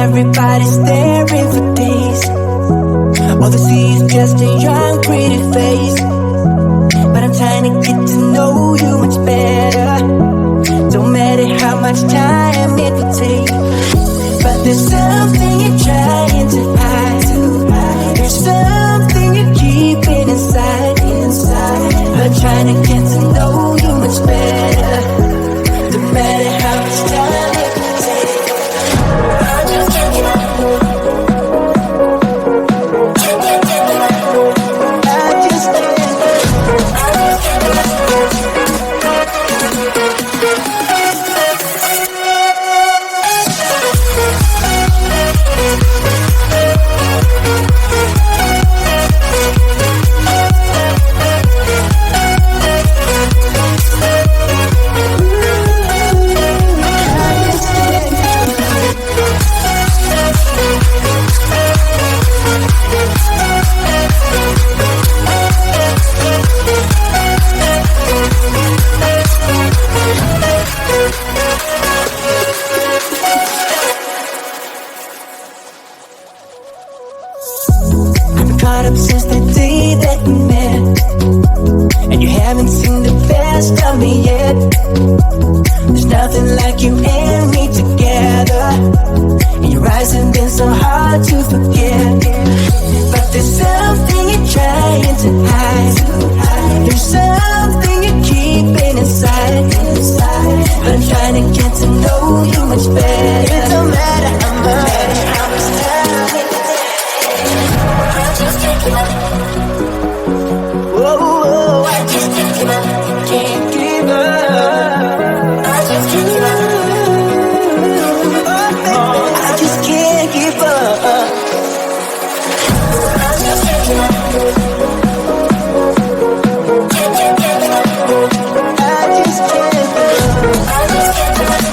Everybody's staring for days. All they see is just a young pretty face. But I'm trying to get to know you much better. Don't matter how much time it will take. But there's something you're trying to hide. There's something you're keeping inside. I'm trying to get to know you much better. No matter how much time it will take. I just can't get up. Caught up since the day that we met, and you haven't seen the best of me yet. There's nothing like you and me together, and your eyes have been so hard to forget. But there's something you're trying to hide. There's something you're keeping inside. But I'm trying to get to know you much better. It don't matter how much time it just can't give up. Whoa, I just can't give up. Can't give up. I just can't give up. Oh, I just can't give up. I just can't give up. Can't give up. I just can't give up. I just can't give up.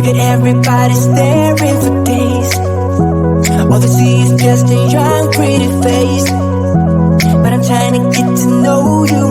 You got everybody staring for days. All they see is just a young pretty face. But I'm trying to get to know you